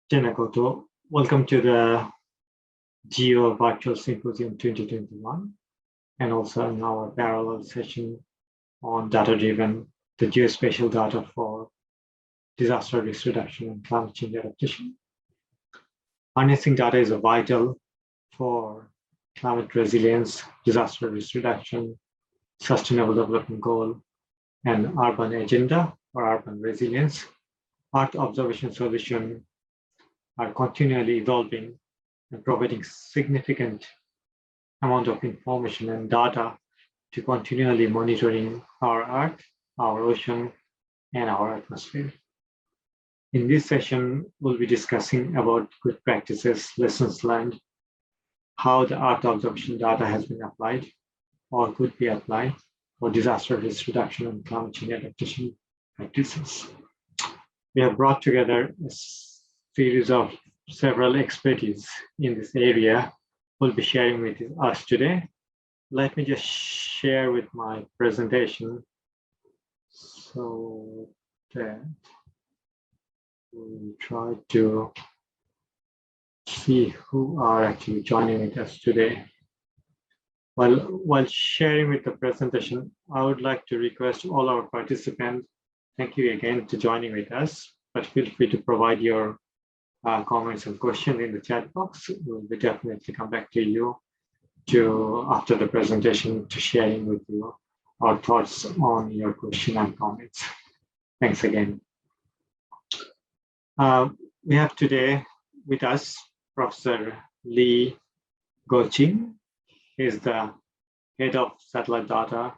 Tenakoto. Welcome to the Geo Virtual Symposium 2021 and also in our parallel session on data-driven, the geospatial data for disaster risk reduction and climate change adaptation. Harnessing data is vital for climate resilience, disaster risk reduction, sustainable development goal, and urban agenda or urban resilience. Earth observation solutions are continually evolving and providing significant amount of information and data to continually monitoring our Earth, our ocean, and our atmosphere. In this session, we'll be discussing about good practices, lessons learned, how the Earth observation data has been applied or could be applied for disaster risk reduction and climate change adaptation practices. We have brought together a series of several expertise in this area will be sharing with us today. Let me just share with my presentation so that we'll try to see who are actually joining with us today. While sharing with the presentation, I would like to request all our participants, thank you again for joining with us, but feel free to provide your comments and questions in the chat box. We'll be definitely come back to you after the presentation to sharing with you our thoughts on your question and comments. Thanks again. We have today with us Professor LINZ. He is the head of satellite data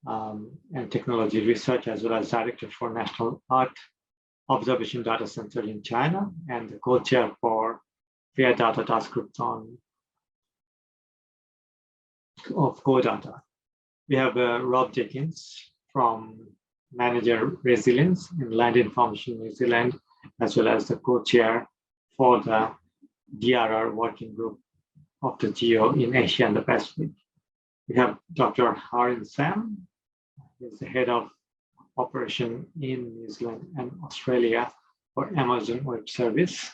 and technology research, as well as director for National Earth Observation Data Center in China, and the co-chair for Fair Data Task Groups of GeoData. We have Rob Jenkins from Manager Resilience in Land Information New Zealand, as well as the co-chair for the DRR working group of the GEO in Asia and the Pacific. We have Dr. Harin Sam, who is the head of operation in New Zealand and Australia for Amazon Web Service.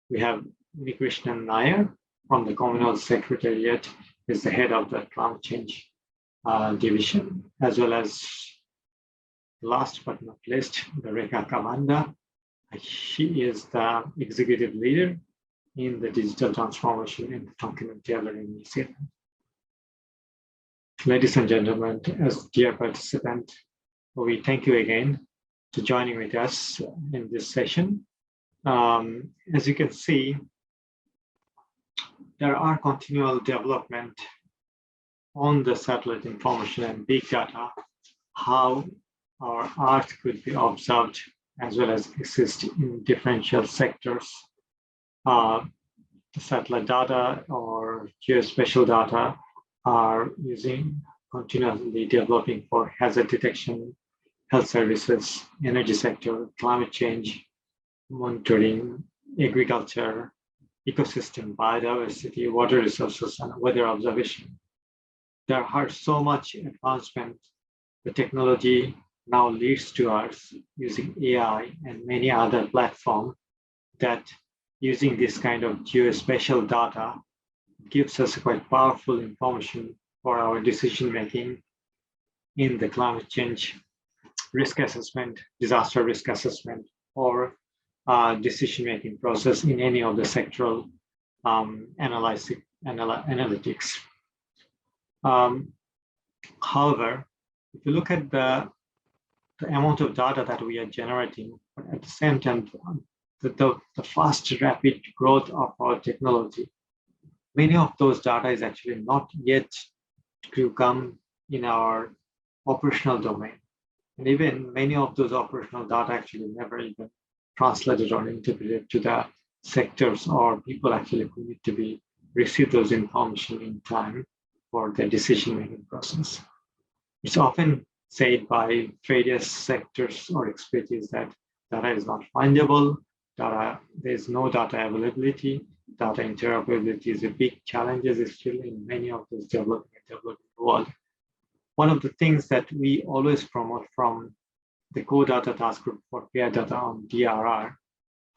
We have Krishnan Nair from the Commonwealth Secretariat, who is the head of the climate change division, as well as last but not least, the Rekha Kamanda. She is the executive leader in the digital transformation in Tonkin and Taylor in New Zealand. Ladies and gentlemen, as dear participant, we thank you again for joining with us in this session. As you can see, there are continual development on the satellite information and big data, how our Earth could be observed as well as exist in differential sectors. Satellite data or geospatial data are continually developing for hazard detection, health services, energy sector, climate change, monitoring, agriculture, ecosystem, biodiversity, water resources, and weather observation. There are so much advancement. The technology now leads to us using AI and many other platforms that using this kind of geospatial data gives us quite powerful information for our decision making in the climate change risk assessment, disaster risk assessment, or decision-making process in any of the sectoral analytics. However, if you look at the amount of data that we are generating, but at the same time, the fast, rapid growth of our technology, many of those data is actually not yet to come in our operational domain. And even many of those operational data actually never even translated or interpreted to the sectors or people actually who need to receive those information in time for their decision-making process. It's often said by various sectors or expertise that data is not findable, there's no data availability, data interoperability is a big challenge still in many of those developing world. One of the things that we always promote from the GeoData task group for fair data on DRR,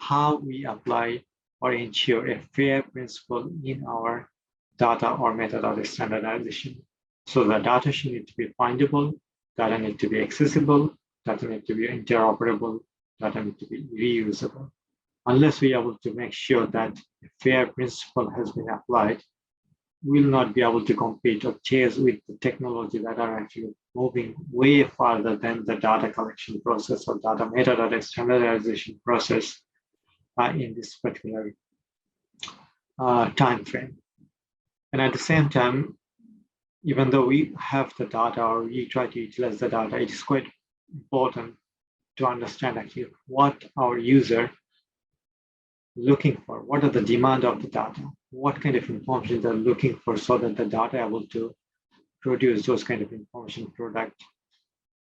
how we apply or ensure a fair principle in our data or metadata standardization. So the data should need to be findable, data need to be accessible, data need to be interoperable, data need to be reusable. Unless we are able to make sure that a fair principle has been applied, we'll not be able to compete or chase with the technology that are actually moving way farther than the data collection process or data metadata standardization process in this particular time frame. And at the same time, even though we have the data or we try to utilize the data, it is quite important to understand actually what our user looking for, what are the demand of the data, what kind of information they're looking for, so that the data are able to produce those kind of information product.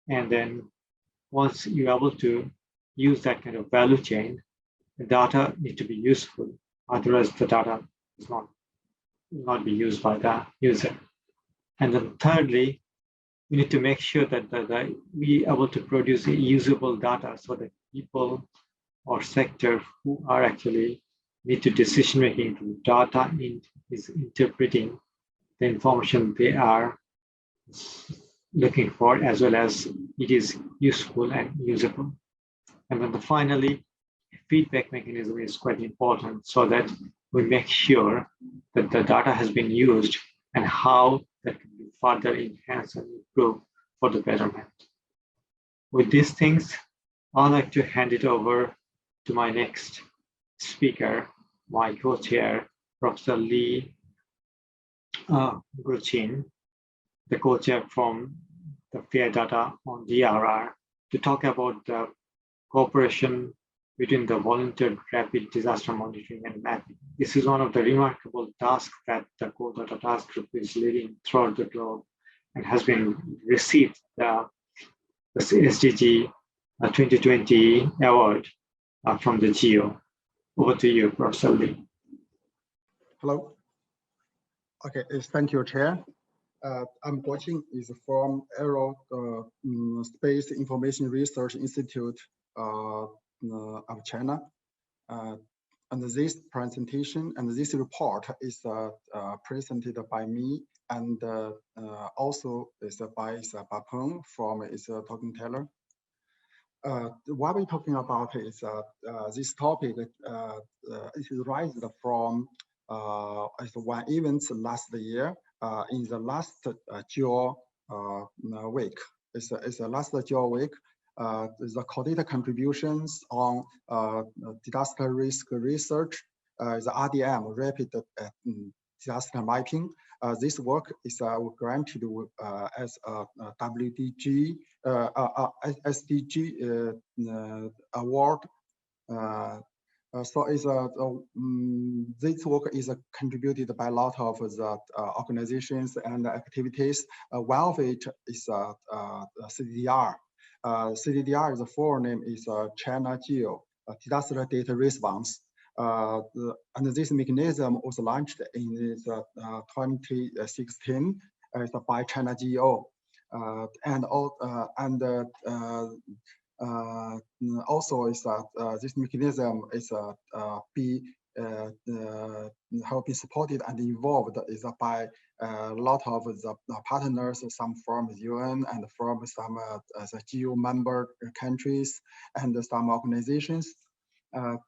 And then once you're able to use that kind of value chain, the data need to be useful. Otherwise, the data is not be used by the user. And then thirdly, we need to make sure that we are able to produce a usable data so that people or sector who are actually need to decision making through data is interpreting the information they are looking for, as well as it is useful and usable. And then finally, feedback mechanism is quite important so that we make sure that the data has been used and how that can be further enhanced and improved for the betterment. With these things, I'd like to hand it over to my next speaker, my co-chair, Professor Lee Guchin, the co-chair from the FAIR Data on DRR, to talk about the cooperation between the volunteer rapid disaster monitoring and mapping. This is one of the remarkable tasks that the Core Data Task Group is leading throughout the globe and has been received the SDG 2020 award from the GEO. Over to you, Professor Lee. Hello. Okay, thank you, Chair. I'm Guoqing, is from Aerospace Information Research Institute of China. And this presentation and this report is presented by me, and also is by Bapeng from Talking Taylor. What we're talking about is this topic is raised from one event last year in the last Geo week. It's the last Geo week. The coordinated contributions on disaster risk research, the RDM, rapid disaster mapping. This work is granted as a WDG, SDG award. So this work is contributed by a lot of the organizations and activities. One of it is CDDR. CDDR, the full name is China Geo Disaster Data Response. And this mechanism was launched in 2016 by China Geo. Also is that this mechanism is have been supported and involved is by a lot of the partners, some from the UN and from some the GEO member countries and some organizations. In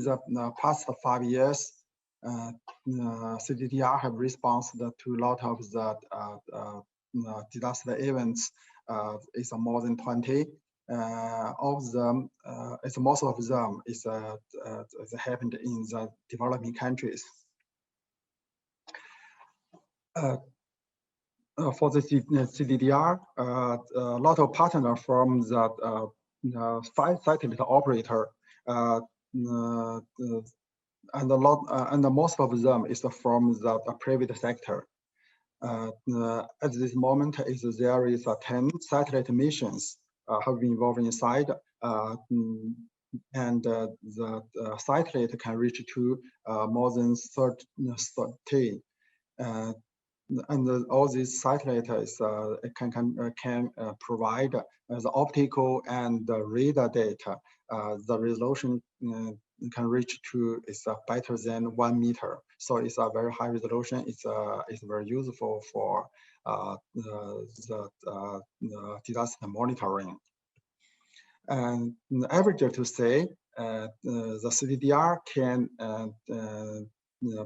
the past 5 years, CDDR have responded to a lot of the disaster events. It's more than 20. Of them, most of them is happened in the developing countries. For the CDDR, a lot of partners from the satellite operator, and most of them is from the private sector. At this moment, there is 10 satellite missions have been involved inside, and the satellite can reach to more than 30. all these satellites can provide the optical and the radar data. The resolution can reach to better than 1 meter. So it's a very high resolution. It's very useful for the disaster monitoring. And average to say, the CDDR can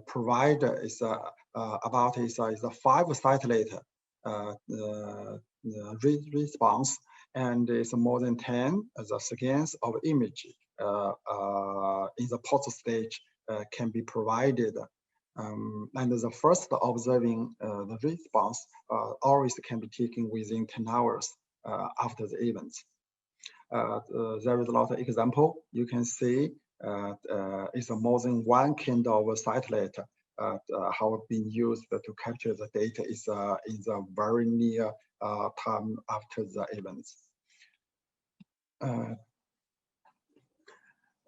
provide about the 5 satellite response, and it's more than 10 the scans of image in the post stage can be provided. And the first observing the response always can be taken within 10 hours after the event. There is a lot of example. You can see it's more than 1 kind of satellite have been used to capture the data is in the very near time after the events.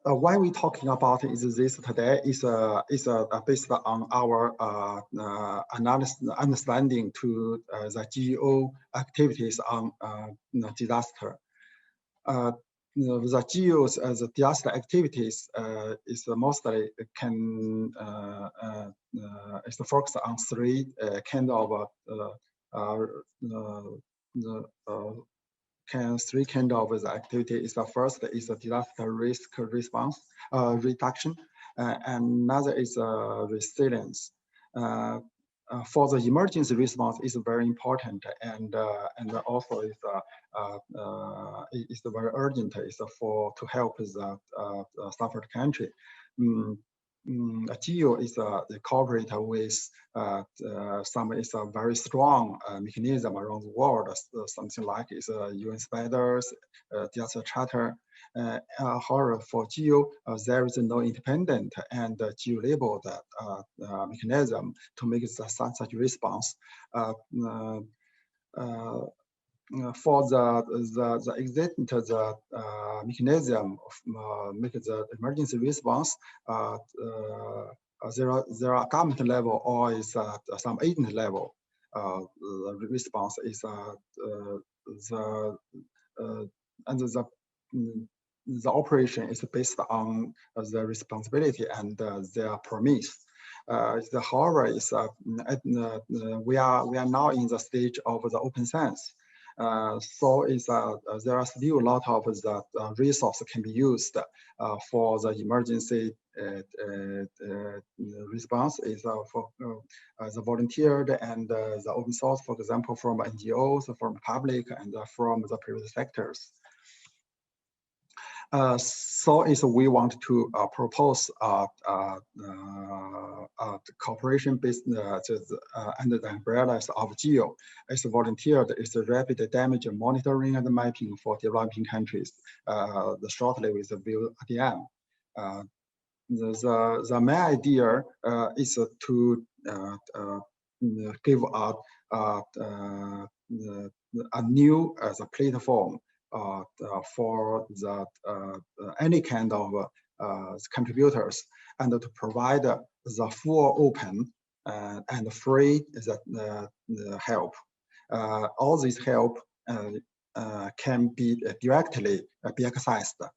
Why we talking about is this today is based on our understanding to the geo activities on disaster. The geos as disaster activities is mostly can is focused on 3 kind of 3 kind of the activity. Is the first is the disaster risk response reduction, and another is resilience. For the emergency response is very important, and also is very urgent. Is to help the suffered country. GEO is cooperate with some is a very strong mechanism around the world. Something like is UN spiders, Disaster Chapter. However, for GEO, there is no independent and geo-labeled mechanism to make such response. For the existing mechanism of make the emergency response, there are government level or is some agent level. The response is and the operation is based on the responsibility and their promise. However, is we are now in the stage of the open science. So there are still a lot of the resources can be used for the emergency response. Is for the volunteered and the open source, for example, from NGOs, from public, and from the private sectors. So we want to propose cooperation based under the umbrellas of GEO. It's volunteered. It's rapid damage monitoring and mapping for developing countries. Shortly with the VORDM. The main idea is to give a new platform for the any kind of contributors, and to provide the full open and free help. All this help can be directly be accessed,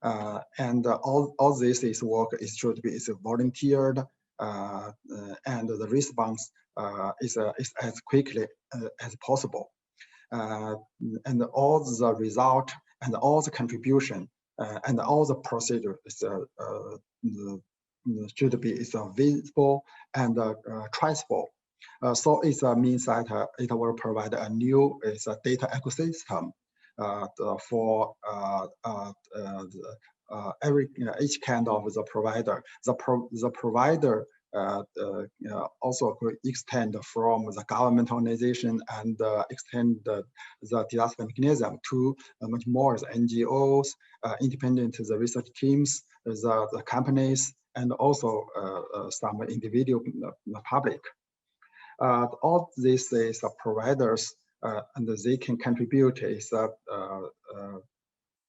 and all this is work should be volunteered, and the response is as quickly as possible. And all the result and all the contribution and all the procedure should be visible and traceable. So it means that it will provide a new data ecosystem for each kind of the provider. The provider also could extend from the government organization and extend the disaster mechanism to much more the NGOs, independent the research teams, the companies, and also some individual public. All these is providers, and they can contribute is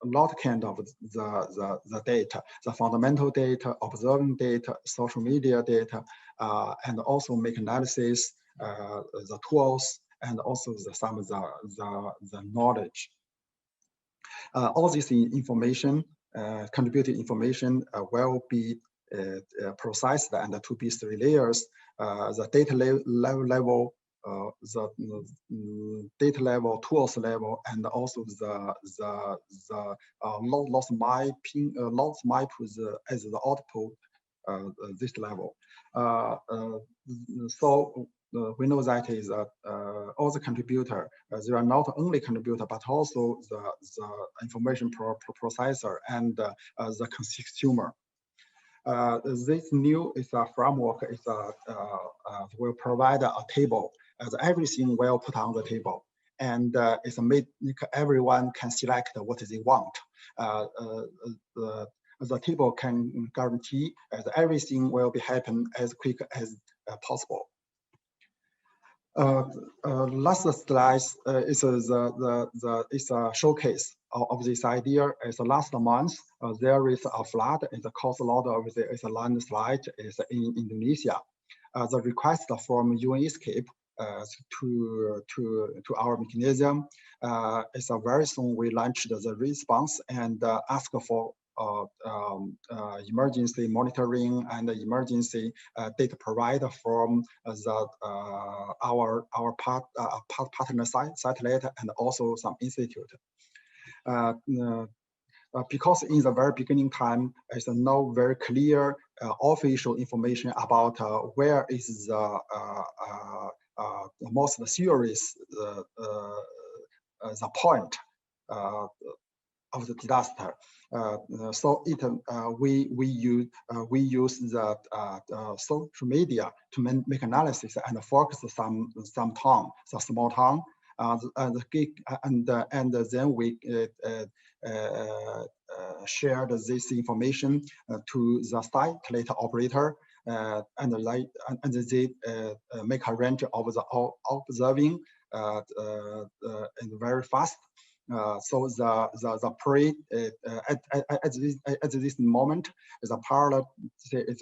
a lot kind of the data, the fundamental data, observing data, social media data, and also make analysis the tools, and also some of the knowledge. All this information, contributed information, will be processed and to be 3 layers: the data level, the data level, tools level, and also the loss mapping, loss map as the output, this level. So we know that is all the contributor. They are not only contributor, but also the information processor and the consumer. This new is a framework is will provide a table as everything will put on the table, and it's made everyone can select what they want. The table can guarantee that everything will be happen as quick as possible. Last slide is a showcase of this idea. Is last month there is a flood. It caused a lot of it's a landslide. Is in Indonesia. The request from UN-GGIM to our mechanism is very soon we launched the response and ask for emergency monitoring and emergency data provider from our partner satellite and also some institute. Because in the very beginning time, there's no very clear official information about where is the most serious the point of the disaster. So it we use the social media to make analysis and focus some town, some small town, and then we shared this information to the satellite operator, and they make a range of the observing and very fast. So the pre at this moment is a parallel is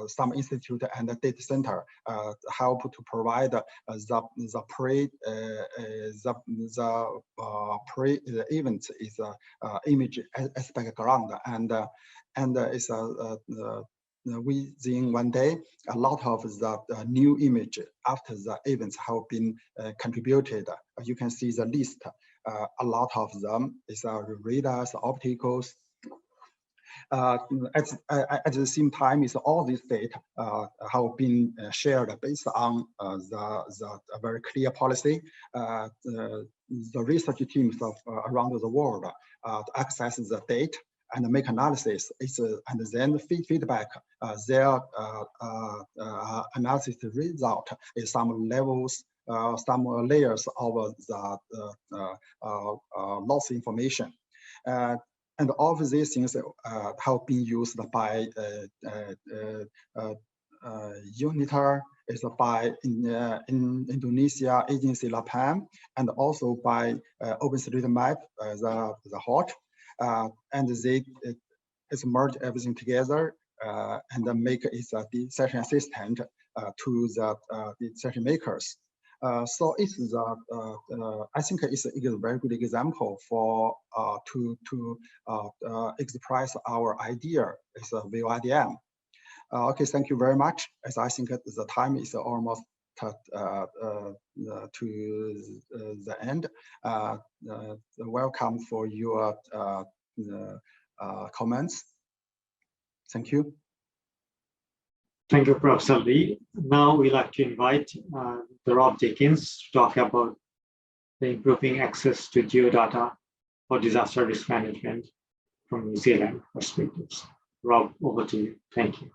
some institute and the data center help to provide the event is image as background, and it's within 1 day a lot of the new image after the events have been contributed. You can see the list. A lot of them is radars, opticals. At the same time, is all this data have been shared based on the very clear policy. The research teams of around the world access the data and make analysis. And then feedback their analysis result is some levels. Some layers of the loss information, and all of these things have been used by UNITAR, is by in Indonesia agency LAPAM, and also by OpenStreetMap, the HOT, and they merge everything together and make it a decision assistant to the decision makers. So it's I think it's a very good example for to express our idea. It's a VORDM. Okay, thank you very much. As I think the time is almost to the end. Welcome for your comments. Thank you. Thank you, Professor Lee. Now we'd like to invite Rob Dickens to talk about the improving access to geodata for disaster risk management from New Zealand perspectives. Rob, over to you. Thank you.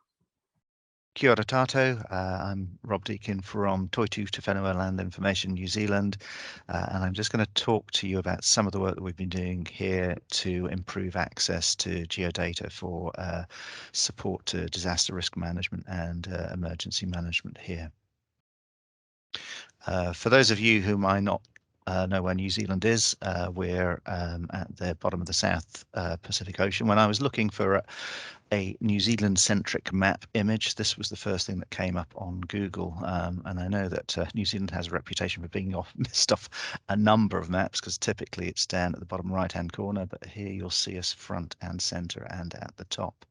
Kia ora tātou. I'm Rob Deakin from Toitu Te Whenua Land Information New Zealand, and I'm just going to talk to you about some of the work that we've been doing here to improve access to geodata for support to disaster risk management and emergency management here. For those of you who might not know where New Zealand is, we're at the bottom of the South Pacific Ocean. When I was looking for a New Zealand-centric map image. This was the first thing that came up on Google, and I know that New Zealand has a reputation for being missed off a number of maps because typically it's down at the bottom right-hand corner, but here you'll see us front and center and at the top.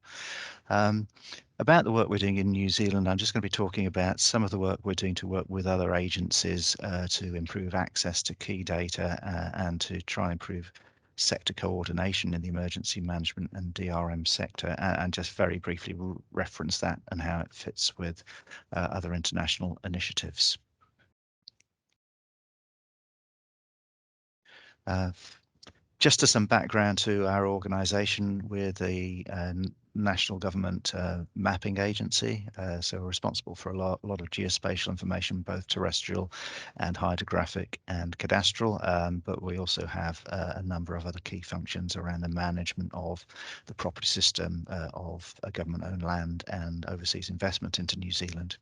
About the work we're doing in New Zealand, I'm just going to be talking about some of the work we're doing to work with other agencies to improve access to key data and to try and improve sector coordination in the emergency management and DRM sector, and just very briefly reference that and how it fits with other international initiatives. Just as some background to our organisation, we're the national government mapping agency, so we're responsible for a lot of geospatial information, both terrestrial and hydrographic and cadastral, but we also have a number of other key functions around the management of the property system of government-owned land and overseas investment into New Zealand.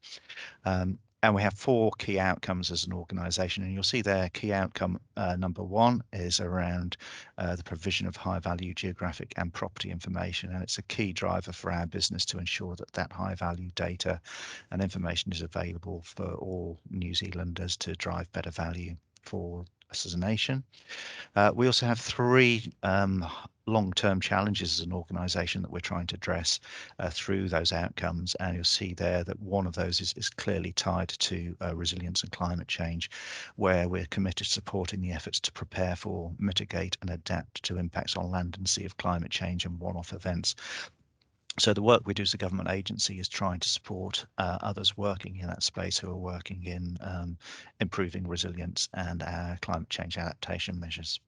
And we have 4 key outcomes as an organisation, and you'll see there key outcome number 1 is around the provision of high value geographic and property information, and it's a key driver for our business to ensure that that high value data and information is available for all New Zealanders to drive better value for us as a nation. We also have 3 long-term challenges as an organisation that we're trying to address through those outcomes, and you'll see there that one of those is clearly tied to resilience and climate change, where we're committed to supporting the efforts to prepare for, mitigate and adapt to impacts on land and sea of climate change and one-off events. So the work we do as a government agency is trying to support others working in that space who are working in improving resilience and climate change adaptation measures.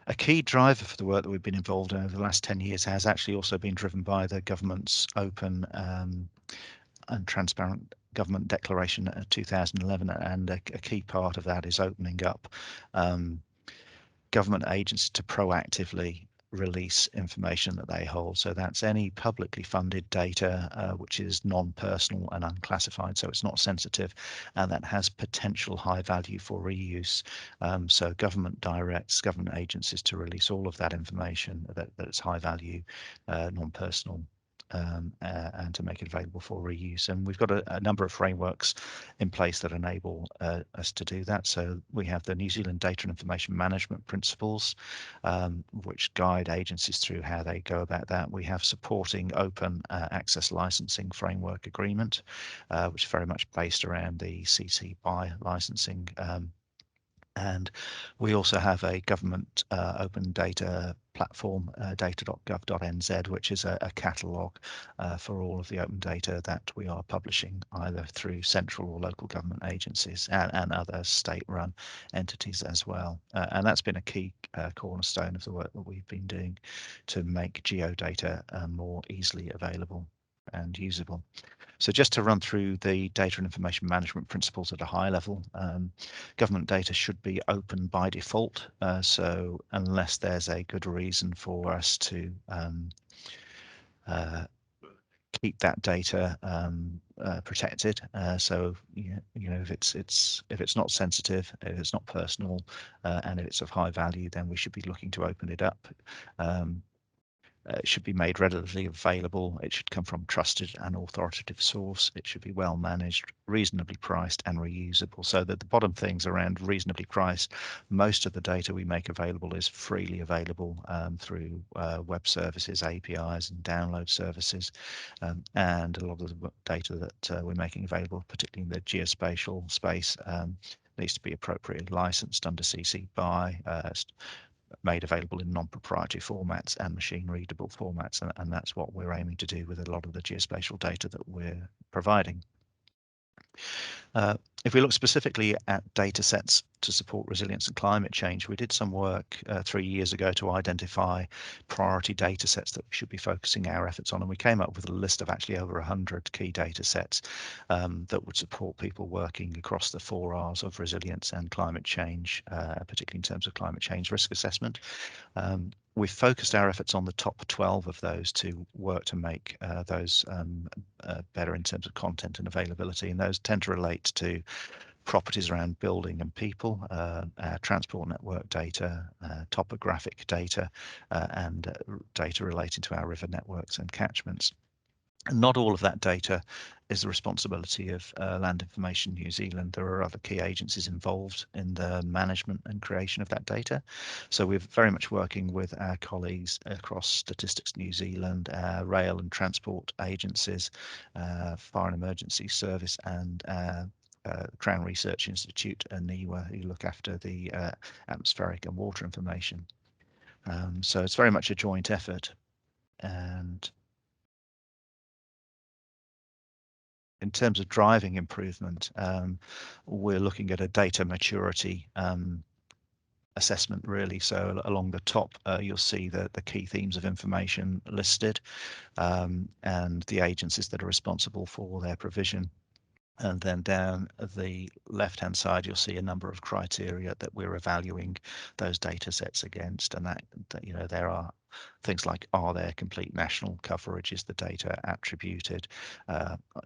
A key driver for the work that we've been involved in over the last 10 years has actually also been driven by the government's open and transparent government declaration of 2011, and a key part of that is opening up government agencies to proactively release information that they hold. So that's any publicly funded data which is non-personal and unclassified, so it's not sensitive, and that has potential high value for reuse. So government directs government agencies to release all of that information that's high value, non-personal, and to make it available for reuse. And we've got a number of frameworks in place that enable us to do that. So we have the New Zealand Data and Information Management Principles, which guide agencies through how they go about that. We have supporting open access licensing framework agreement, which is very much based around the CC BY licensing. And we also have a government open data platform, data.gov.nz, which is a catalogue for all of the open data that we are publishing either through central or local government agencies and other state-run entities as well. And that's been a key cornerstone of the work that we've been doing to make geodata more easily available and usable. So just to run through the data and information management principles at a high level, government data should be open by default. So unless there's a good reason for us to keep that data protected, so you know if it's not sensitive, if it's not personal, and if it's of high value, then we should be looking to open it up. It should be made readily available. It should come from trusted and authoritative source. It should be well managed, reasonably priced and reusable. So that the bottom things around reasonably priced, most of the data we make available is freely available through web services, APIs and download services. And a lot of the data that we're making available, particularly in the geospatial space, needs to be appropriately licensed under CC BY, made available in non-proprietary formats and machine readable formats, and that's what we're aiming to do with a lot of the geospatial data that we're providing. If we look specifically at data sets to support resilience and climate change, we did some work 3 years ago to identify priority data sets that we should be focusing our efforts on, and we came up with a list of actually over 100 key data sets that would support people working across the 4 R's of resilience and climate change, particularly in terms of climate change risk assessment. We've focused our efforts on the top 12 of those to work to make those better in terms of content and availability, and those tend to relate to properties around building and people, transport network data, topographic data, and data relating to our river networks and catchments. Not all of that data is the responsibility of Land Information New Zealand. There are other key agencies involved in the management and creation of that data. So we're very much working with our colleagues across Statistics New Zealand, rail and transport agencies, Fire and Emergency Service, and Crown Research Institute and NIWA, who look after the atmospheric and water information. So it's very much a joint effort. And in terms of driving improvement, we're looking at a data maturity assessment, really. So along the top, you'll see the key themes of information listed, and the agencies that are responsible for their provision. And then down the left-hand side, you'll see a number of criteria that we're evaluating those data sets against. And that you know, there are things like, are there complete national coverage? Is the data attributed?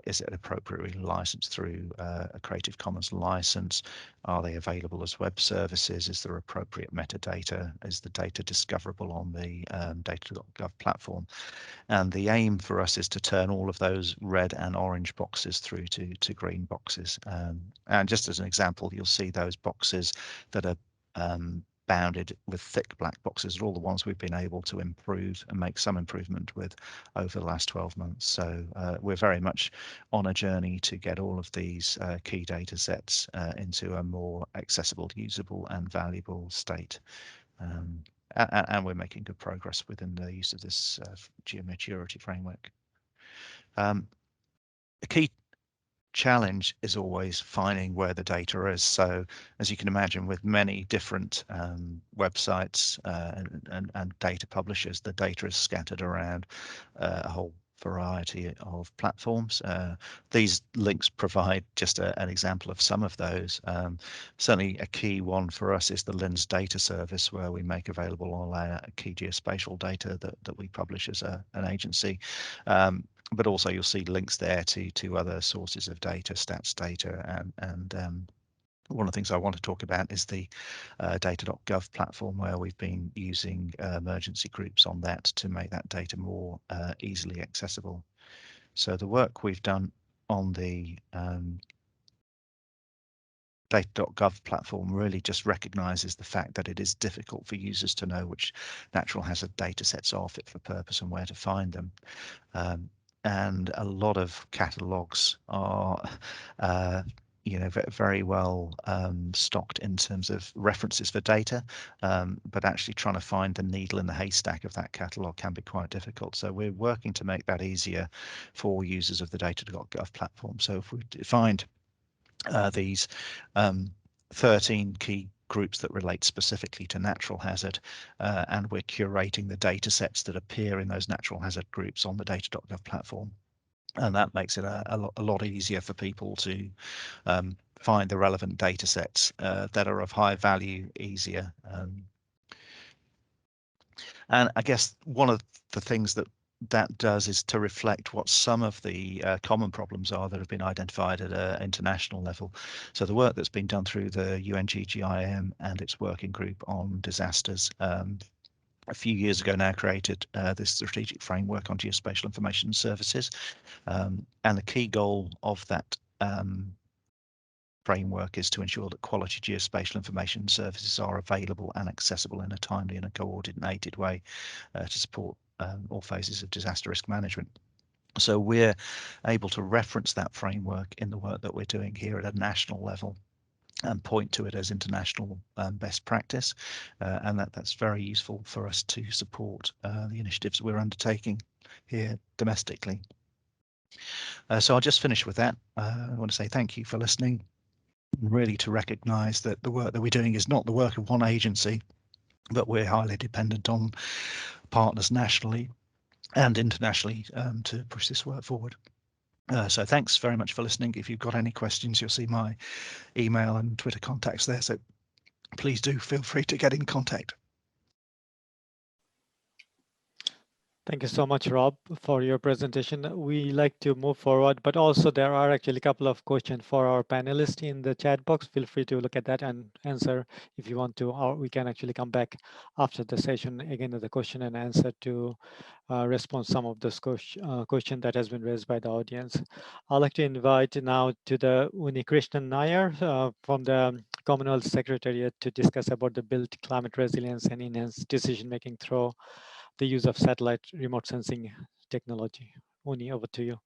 Is it appropriately licensed through a Creative Commons license? Are they available as web services? Is there appropriate metadata? Is the data discoverable on the data.gov platform? And the aim for us is to turn all of those red and orange boxes through to green boxes. And just as an example, you'll see those boxes that are bounded with thick black boxes are all the ones we've been able to improve and make some improvement with over the last 12 months. So we're very much on a journey to get all of these key data sets into a more accessible, usable and valuable state. And we're making good progress within the use of this geomaturity framework. A key challenge is always finding where the data is. So as you can imagine, with many different websites and data publishers, the data is scattered around a whole variety of platforms. These links provide just an example of some of those. Certainly a key one for us is the LINZ data service, where we make available all our key geospatial data that we publish as an agency. But also you'll see links there to other sources of data, stats data, and one of the things I want to talk about is the data.gov platform, where we've been using emergency groups on that to make that data more easily accessible. So the work we've done on the data.gov platform really just recognizes the fact that it is difficult for users to know which natural hazard data sets are fit for purpose and where to find them. And a lot of catalogs are very well stocked in terms of references for data, but actually trying to find the needle in the haystack of that catalog can be quite difficult. So we're working to make that easier for users of the data.gov platform. So if we find these 13 key groups that relate specifically to natural hazard, and we're curating the data sets that appear in those natural hazard groups on the data.gov platform. And that makes it a lot easier for people to find the relevant data sets that are of high value easier. And I guess one of the things that does is to reflect what some of the common problems are that have been identified at an international level. So the work that's been done through the UN-GGIM and its working group on disasters a few years ago now created this strategic framework on geospatial information services. And the key goal of that framework is to ensure that quality geospatial information services are available and accessible in a timely and a coordinated way to support all phases of disaster risk management. So we're able to reference that framework in the work that we're doing here at a national level and point to it as international best practice, and that's very useful for us to support the initiatives we're undertaking here domestically. So I'll just finish with that. I want to say thank you for listening, really to recognise that the work that we're doing is not the work of one agency, but we're highly dependent on partners nationally and internationally to push this work forward. So thanks very much for listening. If you've got any questions, you'll see my email and Twitter contacts there. So please do feel free to get in contact. Thank you so much, Rob, for your presentation. We like to move forward, but also there are actually a couple of questions for our panelists in the chat box. Feel free to look at that and answer if you want to, or we can actually come back after the session again to the question and answer to respond some of this question that has been raised by the audience. I'd like to invite now to the Unikrishnan Nair from the Commonwealth Secretariat to discuss about the build climate resilience and enhanced decision-making through the use of satellite remote sensing technology. Uni, over to you.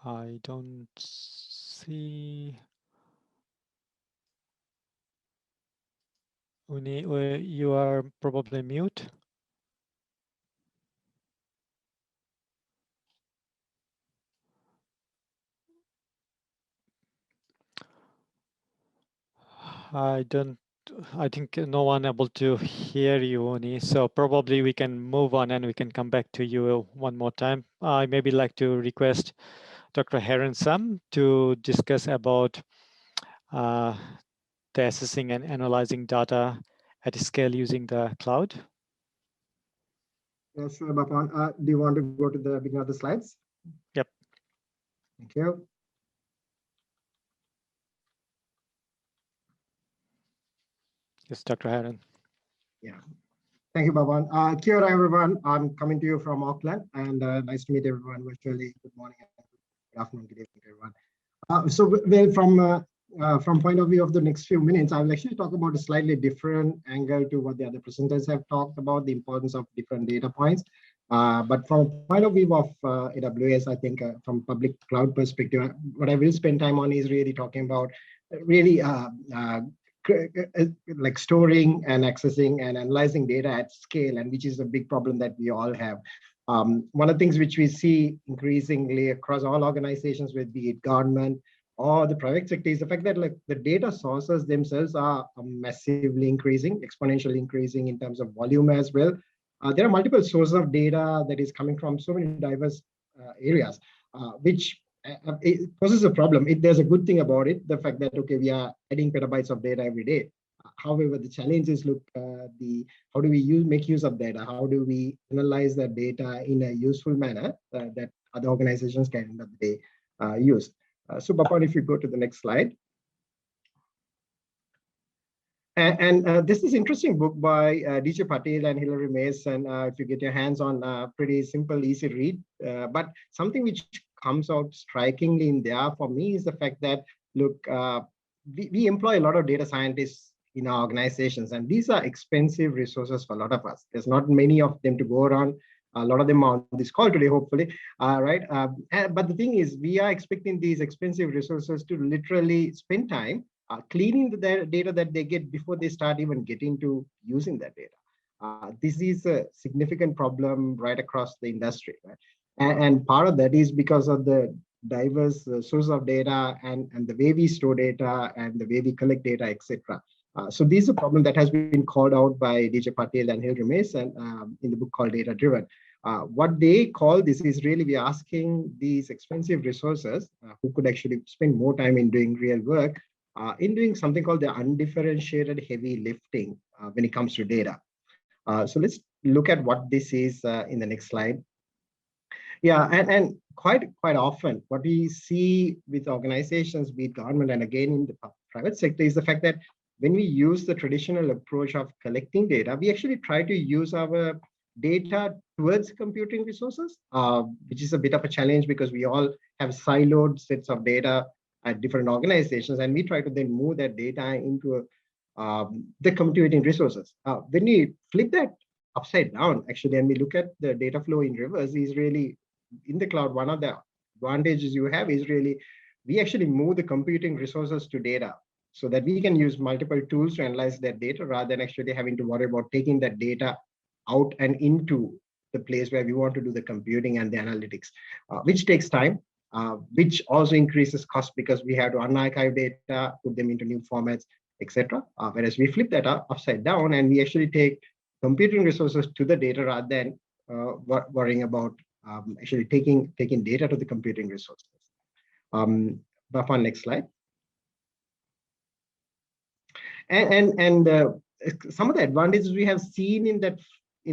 I don't see Uni. You are probably mute. I think no one able to hear you, Uni. So probably we can move on and we can come back to you one more time. I maybe like to request Dr. Heron Sam to discuss about the assessing and analyzing data at scale using the cloud. Yes, Bapan. Do you want to go to the beginning of the slides? Yep. Thank you. Yes, Dr. Heron. Yeah. Thank you, Baban. Kia ora, everyone. I'm coming to you from Auckland, and nice to meet everyone virtually. Good morning, good afternoon, good evening, everyone. From point of view of the next few minutes, I will actually talk about a slightly different angle to what the other presenters have talked about, the importance of different data points. But from a point of view of AWS, I think from public cloud perspective, what I will spend time on is really talking about really like storing and accessing and analyzing data at scale, and which is a big problem that we all have. One of the things which we see increasingly across all organizations, with be it government or the private sector, is the fact that like the data sources themselves are massively increasing, exponentially increasing in terms of volume as well. There are multiple sources of data that is coming from so many diverse areas, which it poses a problem. There's a good thing about it, the fact that, okay, we are adding petabytes of data every day. However, the challenge is, look, how do we make use of data? How do we analyze that data in a useful manner that other organizations can end of the day use? So, Bapan, if you go to the next slide. And this is interesting book by DJ Patel and Hilary Mason. If you get your hands on, pretty simple, easy read. But something which comes out strikingly in there for me is the fact that, look, we employ a lot of data scientists in our organizations, and these are expensive resources for a lot of us. There's not many of them to go around. A lot of them are on this call today, hopefully, right? But the thing is, we are expecting these expensive resources to literally spend time cleaning the data that they get before they start even getting to using that data. This is a significant problem right across the industry, right? And part of that is because of the diverse source of data and the way we store data and the way we collect data, etc. So this is a problem that has been called out by DJ Patel and Hilary Mason in the book called Data Driven. What they call this is really, we're asking these expensive resources who could actually spend more time in doing real work in doing something called the undifferentiated heavy lifting when it comes to data. So let's look at what this is in the next slide. Yeah, and quite often what we see with organizations, be it government and again in the private sector, is the fact that when we use the traditional approach of collecting data, we actually try to use our data towards computing resources, which is a bit of a challenge because we all have siloed sets of data at different organizations, and we try to then move that data into the computing resources. When we flip that upside down, actually, and we look at the data flow in reverse, is really in the cloud. One of the advantages you have is really, we actually move the computing resources to data so that we can use multiple tools to analyze that data rather than actually having to worry about taking that data out and into the place where we want to do the computing and the analytics, which takes time, which also increases cost because we have to unarchive data, put them into new formats, etc. Whereas we flip that upside down and we actually take computing resources to the data rather than worrying about actually taking data to the computing resources. Bafan, next slide. And some of the advantages we have seen in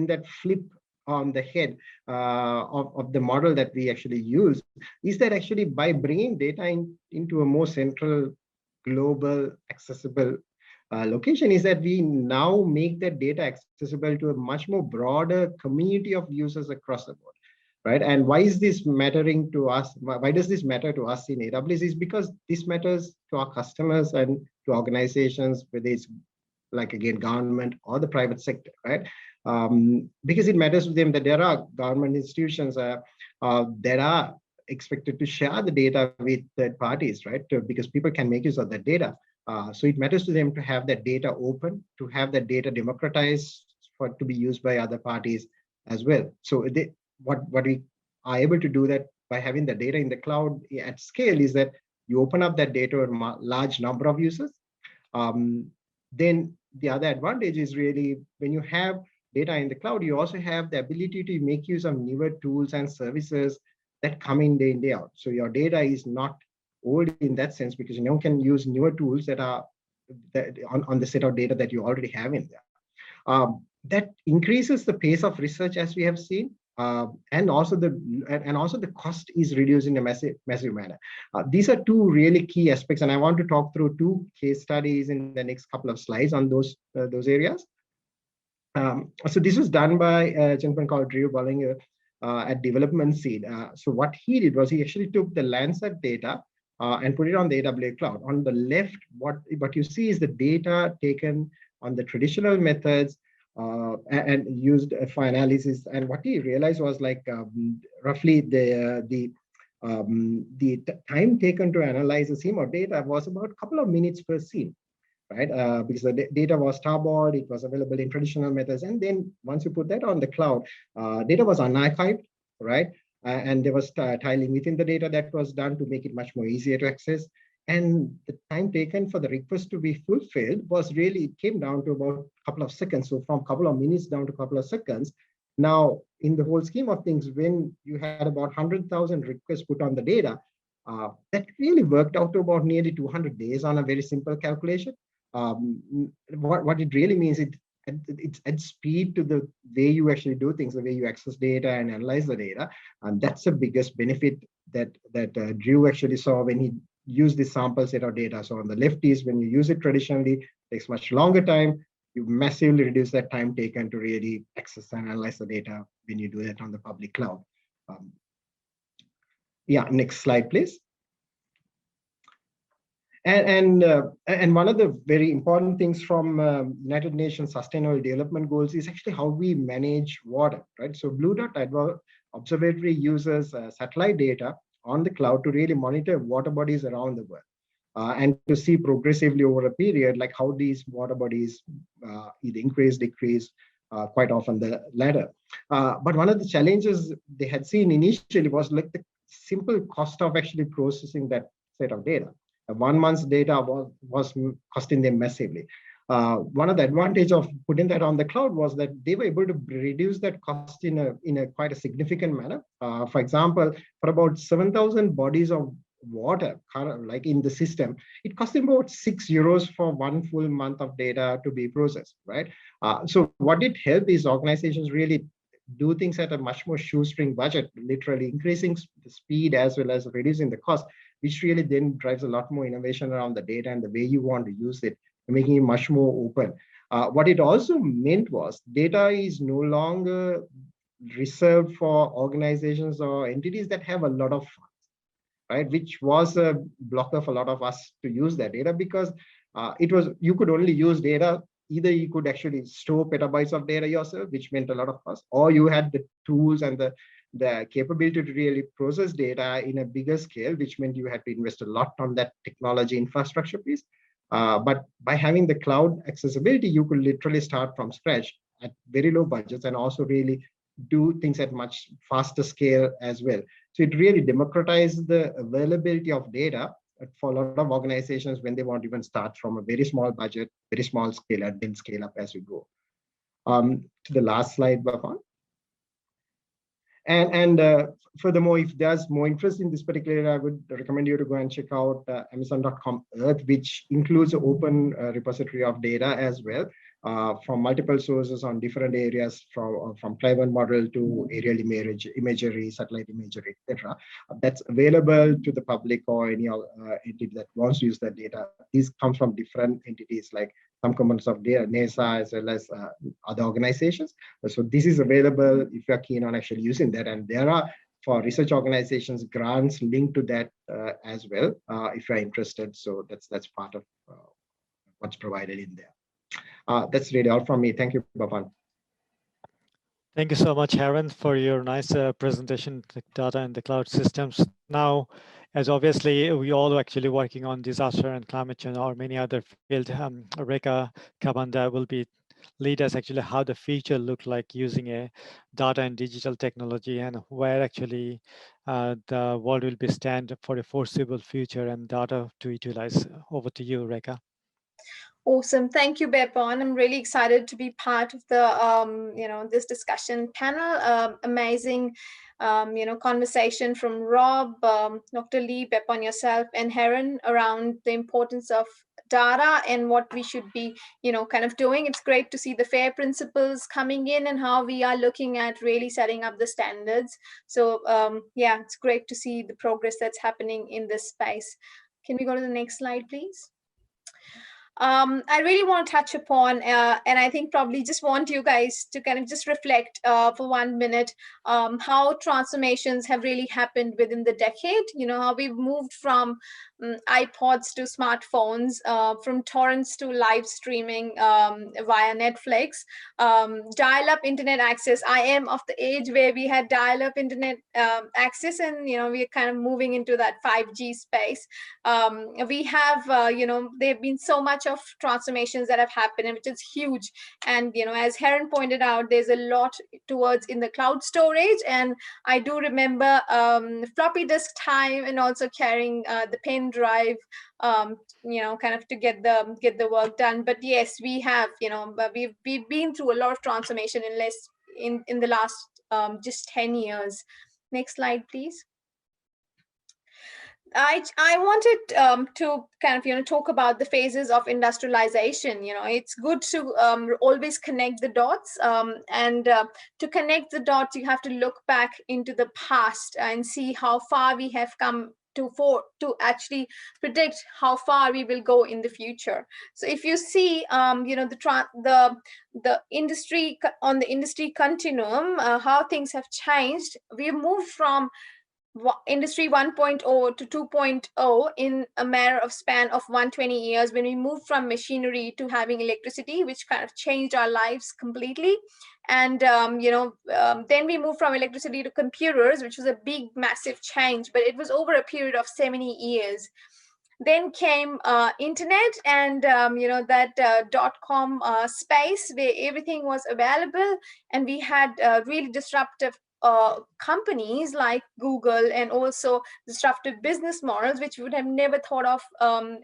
that flip on the head of the model that we actually use is that actually by bringing data into a more central, global, accessible location is that we now make that data accessible to a much more broader community of users across the board, right? And why is this mattering to us? Why does this matter to us in AWS? Is because this matters to our customers and to organizations, whether it's like, again, government or the private sector, right? Because it matters to them that there are government institutions that are expected to share the data with third parties, right? Because people can make use of that data. So it matters to them to have that data open, to have that data democratized to be used by other parties as well. So what we are able to do that by having the data in the cloud at scale is that you open up that data to a large number of users. Then the other advantage is really when you have data in the cloud, you also have the ability to make use of newer tools and services that come in day in, day out. So your data is not old in that sense because you now can use newer tools that are on the set of data that you already have in there. That increases the pace of research as we have seen. And also the cost is reduced in a massive manner. These are two really key aspects, and I want to talk through two case studies in the next couple of slides on those areas. So this was done by a gentleman called Drew Bollinger at Development Seed. So what he did was he actually took the LINZ data and put it on the AWS cloud. On the left, what you see is the data taken on the traditional methods and used for analysis. And what he realized was like roughly the time taken to analyze a seam of data was about a couple of minutes per seam, right? Because the data was starboard, it was available in traditional methods. And then once you put that on the cloud, data was unarchived, right? And there was tiling within the data that was done to make it much more easier to access. And the time taken for the request to be fulfilled was really, it came down to about a couple of seconds. So from a couple of minutes down to a couple of seconds. Now, in the whole scheme of things, when you had about 100,000 requests put on the data, that really worked out to about nearly 200 days on a very simple calculation. What it really means, it's at speed to the way you actually do things, the way you access data and analyze the data. And that's the biggest benefit that Drew actually saw when he use this sample set of data. So on the left is when you use it traditionally, it takes much longer time. You massively reduce that time taken to really access and analyze the data when you do that on the public cloud. Yeah, next slide, please. And one of the very important things from United Nations Sustainable Development Goals is actually how we manage water, right? So Blue Dot Observatory uses satellite data on the cloud to really monitor water bodies around the world and to see progressively over a period, like how these water bodies either increase, decrease, quite often the latter. But one of the challenges they had seen initially was like the simple cost of actually processing that set of data. 1 month's data was costing them massively. One of the advantages of putting that on the cloud was that they were able to reduce that cost in a quite a significant manner. For example, for about 7,000 bodies of water, like in the system, it cost them about €6 for 1 full month of data to be processed, right? So what it helped is organizations really do things at a much more shoestring budget, literally increasing the speed as well as reducing the cost, which really then drives a lot more innovation around the data and the way you want to use it, making it much more open. What it also meant was data is no longer reserved for organizations or entities that have a lot of funds, right? Which was a blocker for a lot of us to use that data because you could only use data. Either you could actually store petabytes of data yourself, which meant a lot of cost, or you had the tools and the capability to really process data in a bigger scale, which meant you had to invest a lot on that technology infrastructure piece. But by having the cloud accessibility, you could literally start from scratch at very low budgets and also really do things at much faster scale as well. So it really democratized the availability of data for a lot of organizations when they want to even start from a very small budget, very small scale, and then scale up as we go. To the last slide, Bafan. And furthermore, if there's more interest in this particular area, I would recommend you to go and check out Amazon.com Earth, which includes an open repository of data as well, from multiple sources on different areas, from climate model to aerial imagery, satellite imagery, etc. That's available to the public or any entity that wants to use that data. These come from different entities, like some components of data, NASA, as well as other organizations. So this is available if you're keen on actually using that. And there are, for research organizations, grants linked to that as well, if you're interested. So that's part of what's provided in there. That's really all from me. Thank you, Bapan. Thank you so much, Haran, for your nice presentation, the data and the cloud systems. Now, as obviously we all actually working on disaster and climate change or many other fields, Reka Kabanda will be lead us actually how the future look like using a data and digital technology, and where actually the world will be stand for a foreseeable future and data to utilize. Over to you, Reka. Awesome. Thank you, Bepan. I'm really excited to be part of the, this discussion panel. Amazing, conversation from Rob, Dr. Lee, Bepan, yourself, and Haran around the importance of data and what we should be, kind of doing. It's great to see the FAIR principles coming in and how we are looking at really setting up the standards. So yeah, it's great to see the progress that's happening in this space. Can we go to the next slide, please? I really want to touch upon, and I think probably just want you guys to kind of just reflect for 1 minute how transformations have really happened within the decade. How we've moved from iPods to smartphones, from torrents to live streaming via Netflix, dial-up internet access. I am of the age where we had dial-up internet access, and we're kind of moving into that 5G space. We have, there have been so much of transformations that have happened, which is huge. And as Haran pointed out, there's a lot towards in the cloud storage. And I do remember floppy disk time, and also carrying the pen drive, kind of to get the work done. But yes, we have, we've been through a lot of transformation in the last just 10 years. Next slide, please. I wanted to kind of talk about the phases of industrialization. It's good to always connect the dots, and to connect the dots, you have to look back into the past and see how far we have come to actually predict how far we will go in the future. So if you see, the industry on the industry continuum, how things have changed. We have moved from industry 1.0 to 2.0 in a matter of span of 120 years, when we moved from machinery to having electricity, which kind of changed our lives completely. And then we moved from electricity to computers, which was a big, massive change, but it was over a period of 70 years. Then came internet, and that .com space where everything was available, and we had really disruptive companies like Google, and also disruptive business models, which we would have never thought of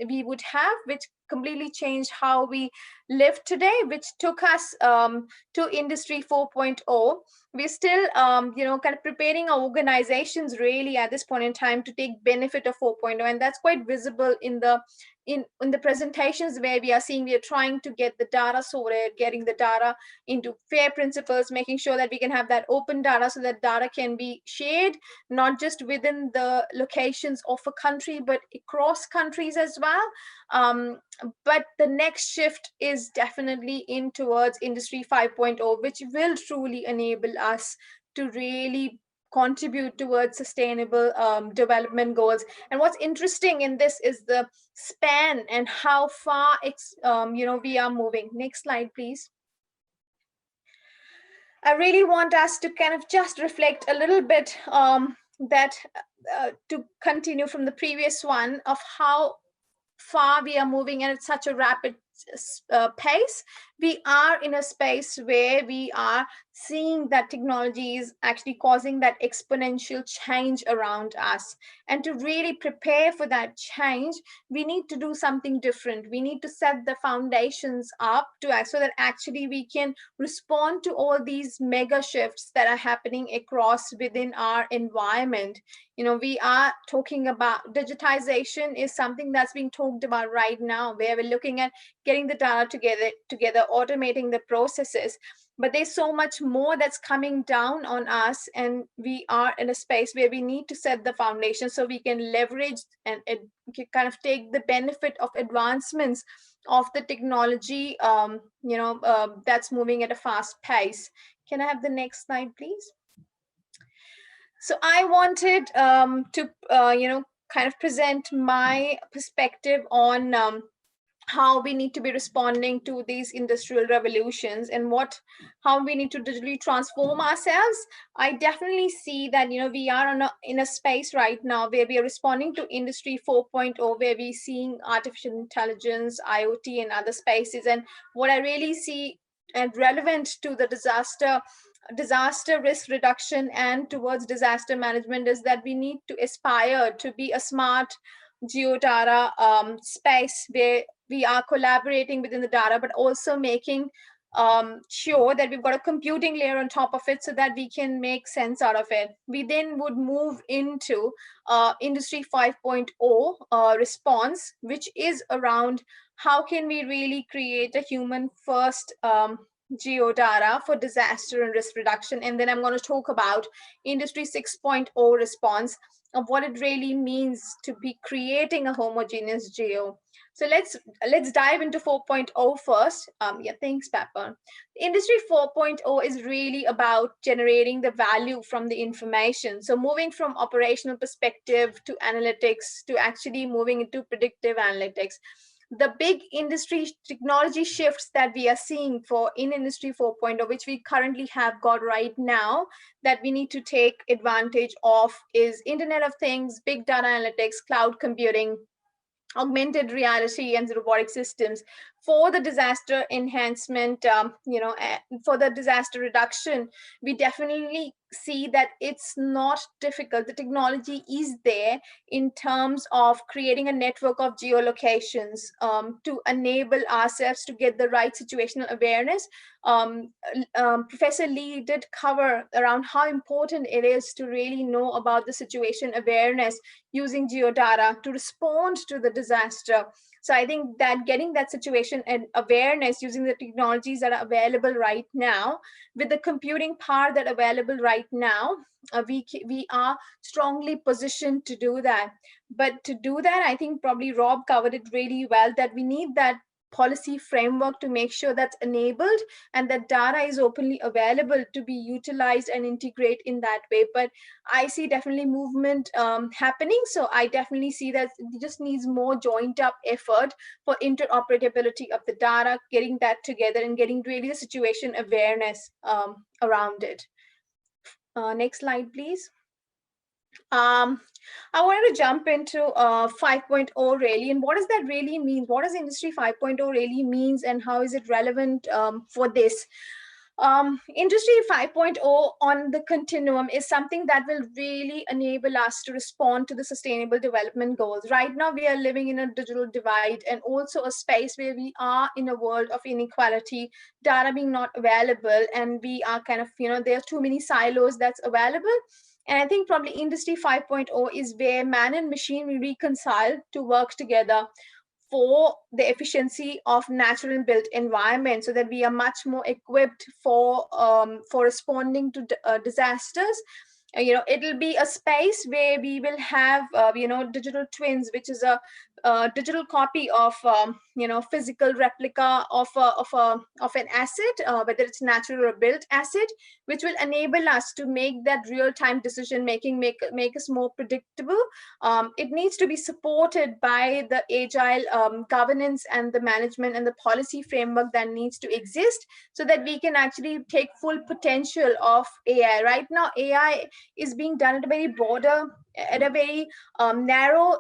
we would have, which completely changed how we live today, which took us to industry 4.0. We're still kind of preparing our organizations really at this point in time to take benefit of 4.0, and that's quite visible in the presentations, where we are seeing we are trying to get the data sorted, getting the data into FAIR principles, making sure that we can have that open data so that data can be shared, not just within the locations of a country, but across countries as well. But the next shift is definitely in towards industry 5.0, which will truly enable us to really contribute towards sustainable development goals. And what's interesting in this is the span and how far we are moving. Next slide, please. I really want us to kind of just reflect a little bit that to continue from the previous one of how far we are moving, and it's such a rapid pace, we are in a space where we are seeing that technology is actually causing that exponential change around us. And to really prepare for that change, we need to do something different. We need to set the foundations up so that actually we can respond to all these mega shifts that are happening across within our environment. You know, we are talking about digitization is something that's being talked about right now, where we're looking at getting the data together, automating the processes. But there's so much more that's coming down on us, and we are in a space where we need to set the foundation so we can leverage and kind of take the benefit of advancements of the technology, that's moving at a fast pace. Can I have the next slide, please? So I wanted to, kind of present my perspective on how we need to be responding to these industrial revolutions and how we need to digitally transform ourselves. I definitely see that, we are in a space right now where we are responding to Industry 4.0, where we're seeing artificial intelligence, IoT, and other spaces. And what I really see and relevant to the disaster risk reduction and towards disaster management is that we need to aspire to be a smart geodata space where we are collaborating within the data, but also making sure that we've got a computing layer on top of it so that we can make sense out of it. We then would move into Industry 5.0 response, which is around how can we really create a human first geodata for disaster and risk reduction. And then I'm going to talk about Industry 6.0 response of what it really means to be creating a homogeneous geo. So let's dive into 4.0 first. Thanks, Pepper. Industry 4.0 is really about generating the value from the information. So moving from operational perspective to analytics to actually moving into predictive analytics. The big industry technology shifts that we are seeing in Industry 4.0, which we currently have got right now, that we need to take advantage of is Internet of Things, big data analytics, cloud computing, augmented reality, and robotic systems. For the disaster enhancement, for the disaster reduction, we definitely see that it's not difficult. The technology is there in terms of creating a network of geolocations to enable ourselves to get the right situational awareness. Professor Lee did cover around how important it is to really know about the situation awareness using geodata to respond to the disaster. So I think that getting that situation and awareness using the technologies that are available right now, with the computing power that are available right now, we are strongly positioned to do that. But to do that, I think probably Rob covered it really well, that we need that policy framework to make sure that's enabled and that data is openly available to be utilized and integrate in that way. But I see definitely movement happening. So I definitely see that it just needs more joint up effort for interoperability of the data, getting that together and getting really the situation awareness around it. Next slide, please. I wanted to jump into 5.0 really, and what does that really mean? What does Industry 5.0 really means, and how is it relevant for this? Industry 5.0 on the continuum is something that will really enable us to respond to the sustainable development goals. Right now, we are living in a digital divide and also a space where we are in a world of inequality, data being not available, and we are kind of, there are too many silos that's available. And I think probably Industry 5.0 is where man and machine will reconcile to work together for the efficiency of natural and built environment, so that we are much more equipped for responding to disasters. It'll be a space where we will have digital twins, which is a digital copy of physical replica of an asset, whether it's natural or built asset, which will enable us to make that real-time decision making, make us more predictable. It needs to be supported by the agile governance and the management and the policy framework that needs to exist, so that we can actually take full potential of AI. Right now, AI is being done at a very broader at a very narrow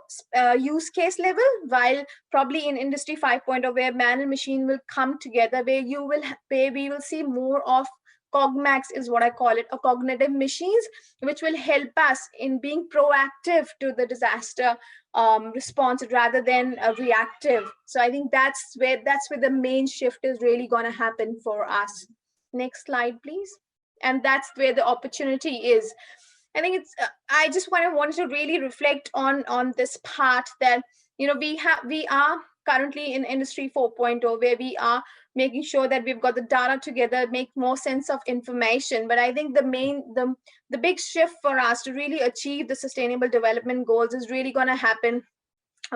use case level, while probably in Industry 5.0, where man and machine will come together, where we will see more of cogmax, is what I call it, or cognitive machines, which will help us in being proactive to the disaster response rather than reactive. So I think that's where the main shift is really going to happen for us. Next slide, please. And that's where the opportunity is. I think it's. I just wanted to really reflect on this part that, you know, we are currently in Industry 4.0, where we are making sure that we've got the data together, make more sense of information. But I think the big shift for us to really achieve the Sustainable Development Goals is really going to happen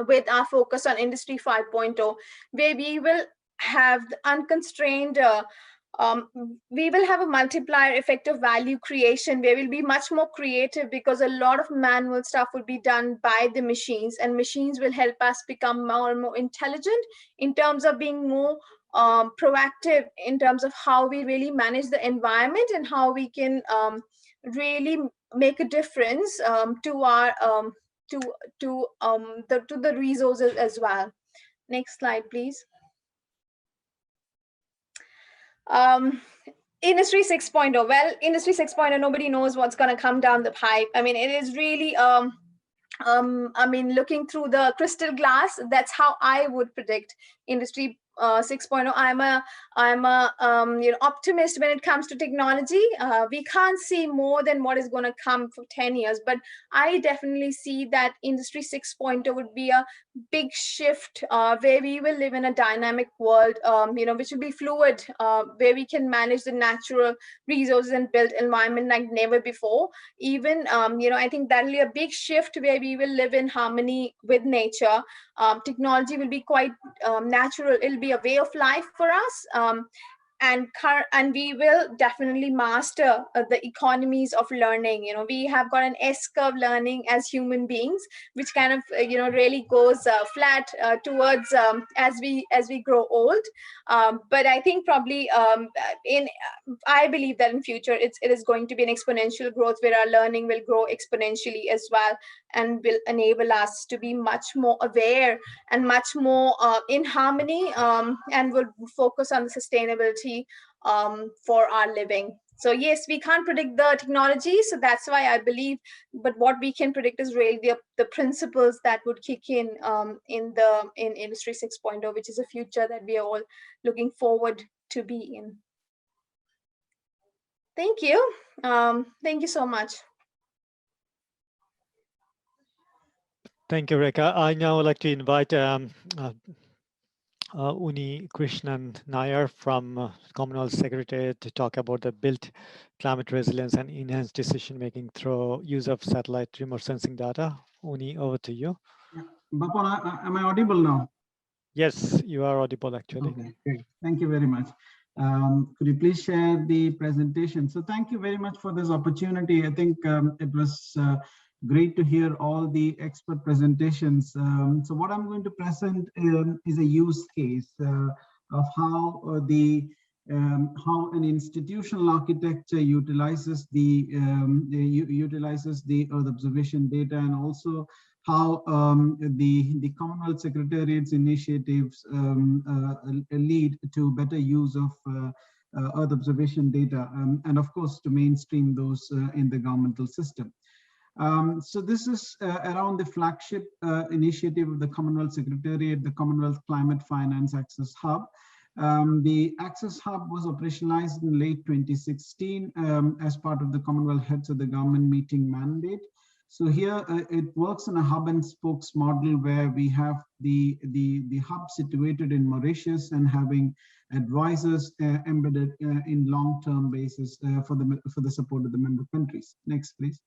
with our focus on Industry 5.0, where we will have the unconstrained we will have a multiplier effect of value creation, where we'll be much more creative, because a lot of manual stuff will be done by the machines, and machines will help us become more and more intelligent in terms of being more proactive in terms of how we really manage the environment and how we can really make a difference to our to the resources as well. Next slide, please. Industry 6.0. Well, Industry 6.0, nobody knows what's going to come down the pipe. I mean, it is really I mean, looking through the crystal glass, that's how I would predict Industry 6.0. I'm a you know, optimist when it comes to technology. We can't see more than what is going to come for 10 years, but I definitely see that Industry 6.0 would be a big shift where we will live in a dynamic world, you know, which will be fluid, where we can manage the natural resources and build environment like never before. Even, you know, I think that'll be a big shift where we will live in harmony with nature. Technology will be quite natural. It'll be a way of life for us. And we will definitely master the economies of learning. You know, we have got an S-curve learning as human beings, which kind of you know, really goes flat towards as we grow old. But I think probably I believe that in future it is going to be an exponential growth, where our learning will grow exponentially as well, and will enable us to be much more aware and much more in harmony, and will focus on the sustainability for our living. So yes, we can't predict the technology, so that's why I believe, but what we can predict is really the principles that would kick in Industry 6.0, which is a future that we are all looking forward to be in. Thank you. Thank you so much. Thank you, Rekha. I now would like to invite Uni Krishnan Nair from Commonwealth Secretariat to talk about the built climate resilience and enhanced decision-making through use of satellite remote sensing data. Uni, over to you. Yeah. Bapan, am I audible now? Yes, you are audible actually. Okay, great. Thank you very much. Could you please share the presentation? So thank you very much for this opportunity. I think it was great to hear all the expert presentations. So what I'm going to present is a use case of how how an institutional architecture utilizes the Earth observation data, and also how the Commonwealth Secretariat's initiatives lead to better use of Earth observation data, and of course to mainstream those in the governmental system. So this is around the flagship initiative of the Commonwealth Secretariat, the Commonwealth Climate Finance Access Hub. The Access Hub was operationalized in late 2016 as part of the Commonwealth Heads of the Government meeting mandate. So here it works in a hub and spokes model, where we have the hub situated in Mauritius and having advisors embedded in long-term basis for the support of the member countries. Next, please.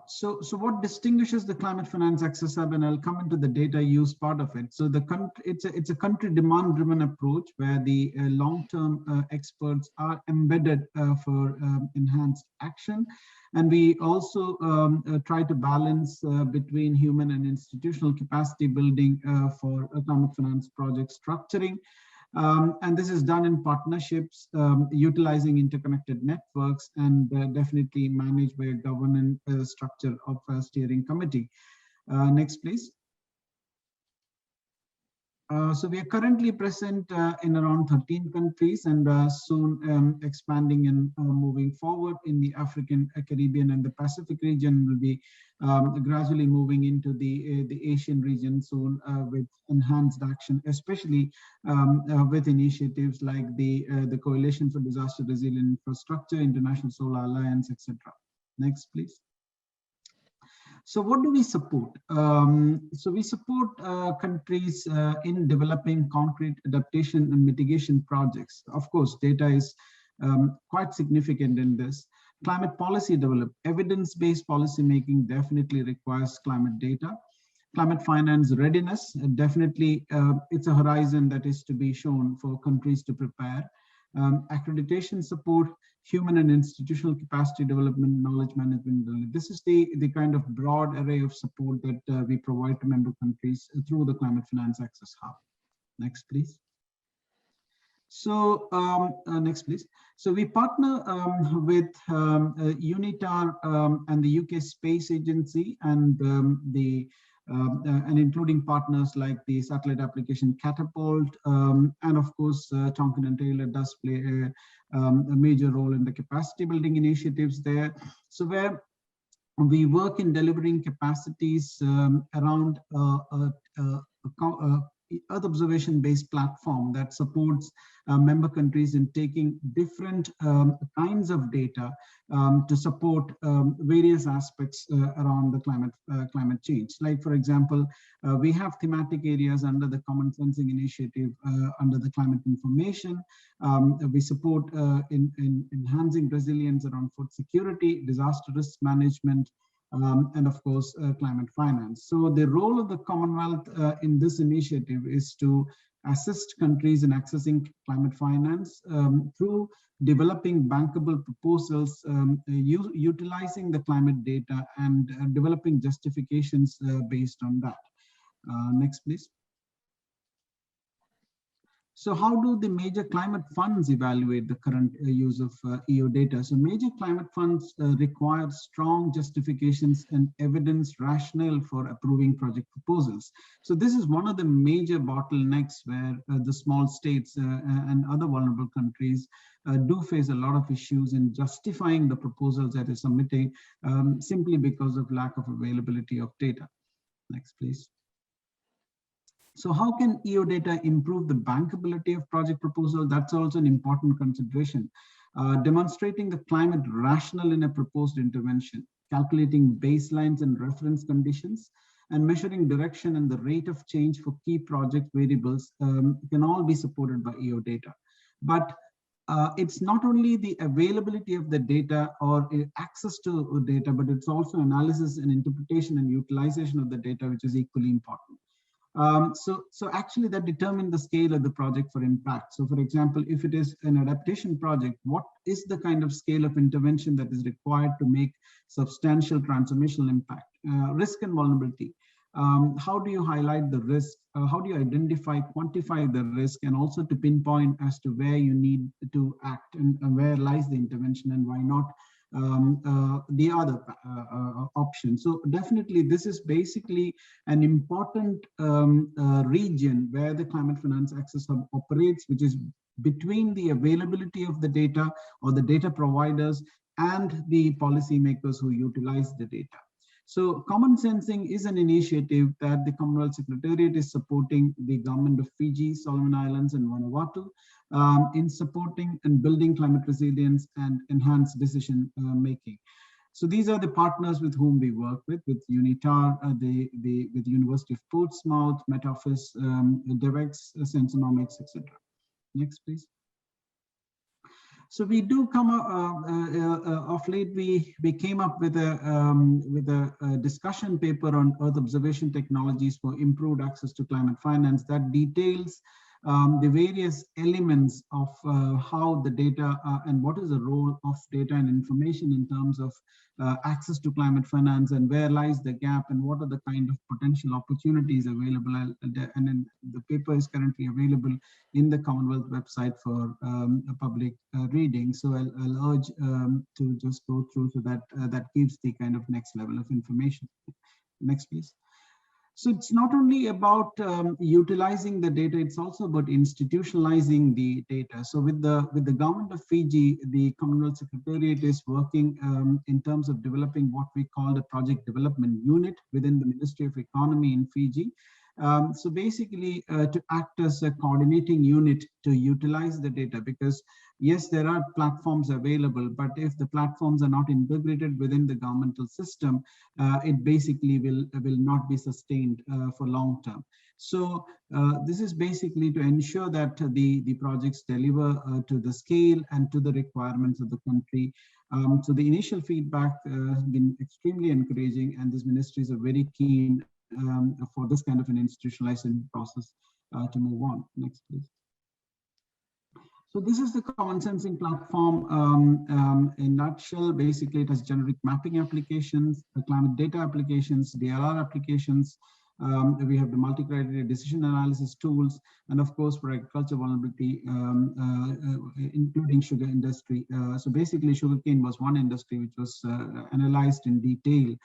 So what distinguishes the Climate Finance Access Hub, and I'll come into the data use part of it. So it's a country demand-driven approach, where the long-term experts are embedded for enhanced action. And we also try to balance between human and institutional capacity building for climate finance project structuring. And this is done in partnerships, utilizing interconnected networks, and definitely managed by a governance structure of a steering committee. Next, please. So we are currently present in around 13 countries, and soon expanding and moving forward in the African, Caribbean, and the Pacific region. Will be gradually moving into the Asian region soon, with enhanced action, especially with initiatives like the Coalition for Disaster Resilient Infrastructure, International Solar Alliance, etc. Next, please. So what do we support? So we support countries in developing concrete adaptation and mitigation projects. Of course, data is quite significant in this. Climate policy development, evidence-based policy making definitely requires climate data. Climate finance readiness, definitely it's a horizon that is to be shown for countries to prepare. Accreditation support, human and institutional capacity development, knowledge management. This is the kind of broad array of support that we provide to member countries through the Climate Finance Access Hub. Next, please. So next, please. So we partner with UNITAR and the UK Space Agency, and and including partners like the satellite application Catapult, and of course Tonkin and Taylor does play a major role in the capacity building initiatives there. So where we work in delivering capacities around Earth observation based platform that supports member countries in taking different kinds of data to support various aspects around the climate change. Like, for example, we have thematic areas under the Common Sensing Initiative, under the climate information. We support in enhancing resilience around food security, disaster risk management, and of course, climate finance. So the role of the Commonwealth in this initiative is to assist countries in accessing climate finance through developing bankable proposals, utilizing the climate data, and developing justifications based on that. Next, please. So how do the major climate funds evaluate the current use of EO data? So major climate funds require strong justifications and evidence rationale for approving project proposals. So this is one of the major bottlenecks where the small states and other vulnerable countries do face a lot of issues in justifying the proposals that is submitting simply because of lack of availability of data. Next, please. So how can EO data improve the bankability of project proposal? That's also an important consideration. Demonstrating the climate rationale in a proposed intervention, calculating baselines and reference conditions, and measuring direction and the rate of change for key project variables can all be supported by EO data. But it's not only the availability of the data or access to data, but it's also analysis and interpretation and utilization of the data, which is equally important. So actually that determines the scale of the project for impact. So for example, if it is an adaptation project, what is the kind of scale of intervention that is required to make substantial transformational impact? Risk and vulnerability. How do you highlight the risk? How do you identify, quantify the risk, and also to pinpoint as to where you need to act and where lies the intervention and why not the other option. So definitely this is basically an important region where the Climate Finance Access Hub operates, which is between the availability of the data or the data providers and the policymakers who utilize the data. So Common Sensing is an initiative that the Commonwealth Secretariat is supporting the government of Fiji, Solomon Islands, and Vanuatu in supporting and building climate resilience and enhanced decision making. So these are the partners with whom we work with UNITAR, with University of Portsmouth, Met Office, DevEx, Sensonomics, etc. Next, please. So we do come of late. We came up with a discussion paper on Earth observation technologies for improved access to climate finance that details the various elements of how the data and what is the role of data and information in terms of access to climate finance, and where lies the gap, and what are the kind of potential opportunities available. And then the paper is currently available in the Commonwealth website for a public reading. So I'll urge to just go through, so that that gives the kind of next level of information. Next, please. So it's not only about utilizing the data, it's also about institutionalizing the data. So with the government of Fiji, the Commonwealth Secretariat is working in terms of developing what we call the project development unit within the Ministry of Economy in Fiji. So basically to act as a coordinating unit to utilize the data, because yes, there are platforms available, but if the platforms are not integrated within the governmental system, it basically will not be sustained for long term. So this is basically to ensure that the projects deliver to the scale and to the requirements of the country. So the initial feedback has been extremely encouraging, and this ministry is very keen for this kind of an institutionalizing process to move on. Next, please. So this is the common sensing platform in a nutshell. Basically, it has generic mapping applications, the climate data applications, DLR applications. We have the multi-criteria decision analysis tools, and of course for agriculture vulnerability, including sugar industry. So basically, sugarcane was one industry which was analyzed in detail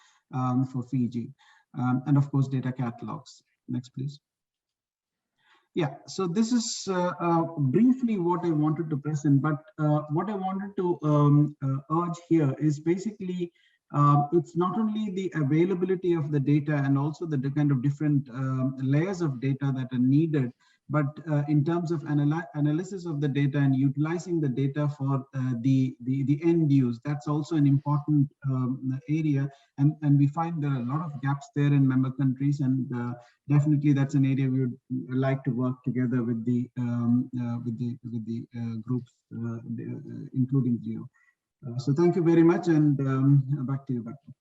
for Fiji. And of course, data catalogs. Next, please. Yeah, so this is briefly what I wanted to present, but what I wanted to urge here is basically it's not only the availability of the data and also the kind of different layers of data that are needed, but in terms of analysis of the data and utilizing the data for the end use, that's also an important area. And we find there are a lot of gaps there in member countries, and definitely that's an area we would like to work together with the groups, including Geo. So thank you very much, and back to you, Bhatta.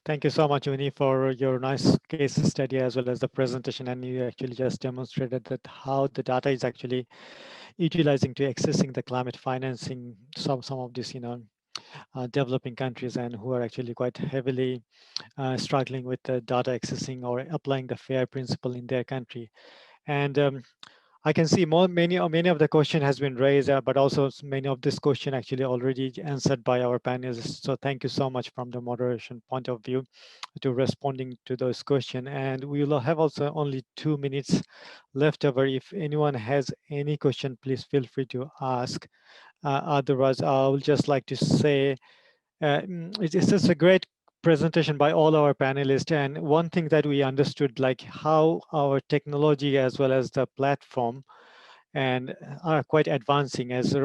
Thank you so much, Uni, for your nice case study as well as the presentation. And you actually just demonstrated that how the data is actually utilizing to accessing the climate financing, some of these, developing countries, and who are actually quite heavily struggling with the data accessing or applying the FAIR principle in their country. And I can see many of the question has been raised, but also many of this question actually already answered by our panelists. So thank you so much from the moderation point of view to responding to those questions. And we will have also only 2 minutes left over. If anyone has any question, please feel free to ask. Otherwise, I would just like to say it's just a great presentation by all our panelists, and one thing that we understood, like how our technology as well as the platform and are quite advancing. As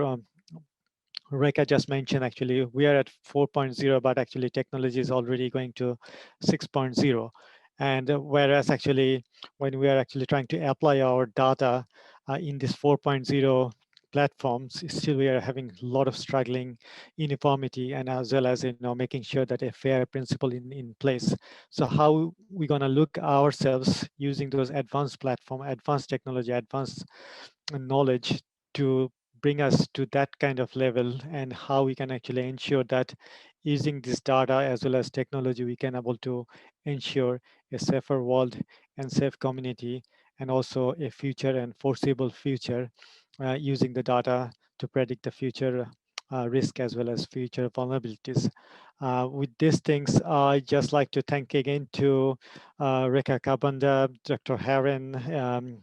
Reka just mentioned, actually we are at 4.0, but actually technology is already going to 6.0. And whereas actually when we are actually trying to apply our data in this 4.0 platforms, still we are having a lot of struggling uniformity, and as well as making sure that a FAIR principle in place. So how we gonna look ourselves using those advanced platform, advanced technology, advanced knowledge to bring us to that kind of level, and how we can actually ensure that using this data as well as technology, we can able to ensure a safer world and safe community, and also a future and foreseeable future using the data to predict the future risk as well as future vulnerabilities. With these things, I just like to thank again to Reka Kabanda, Dr. Haren,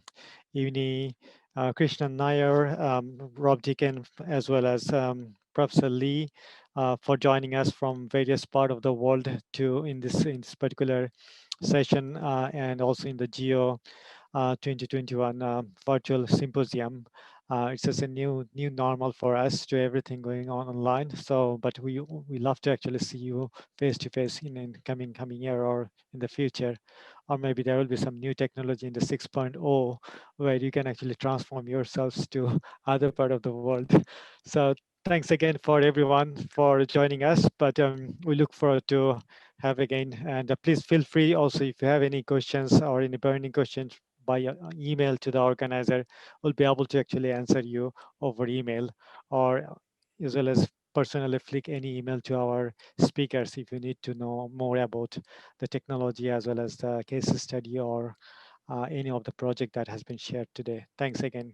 Uni, Krishnan Nair, Rob Deakin, as well as Professor Lee for joining us from various parts of the world in this particular session, and also in the GEO 2021 virtual symposium. It's just a new normal for us to everything going on online. So, but we love to actually see you face to face in coming year or in the future, or maybe there will be some new technology in the 6.0 where you can actually transform yourselves to other part of the world. So thanks again for everyone for joining us, but we look forward to have again, and please feel free also if you have any questions or any burning questions, by email to the organizer, we'll be able to actually answer you over email, or as well as personally flick any email to our speakers if you need to know more about the technology as well as the case study or any of the project that has been shared today. Thanks again.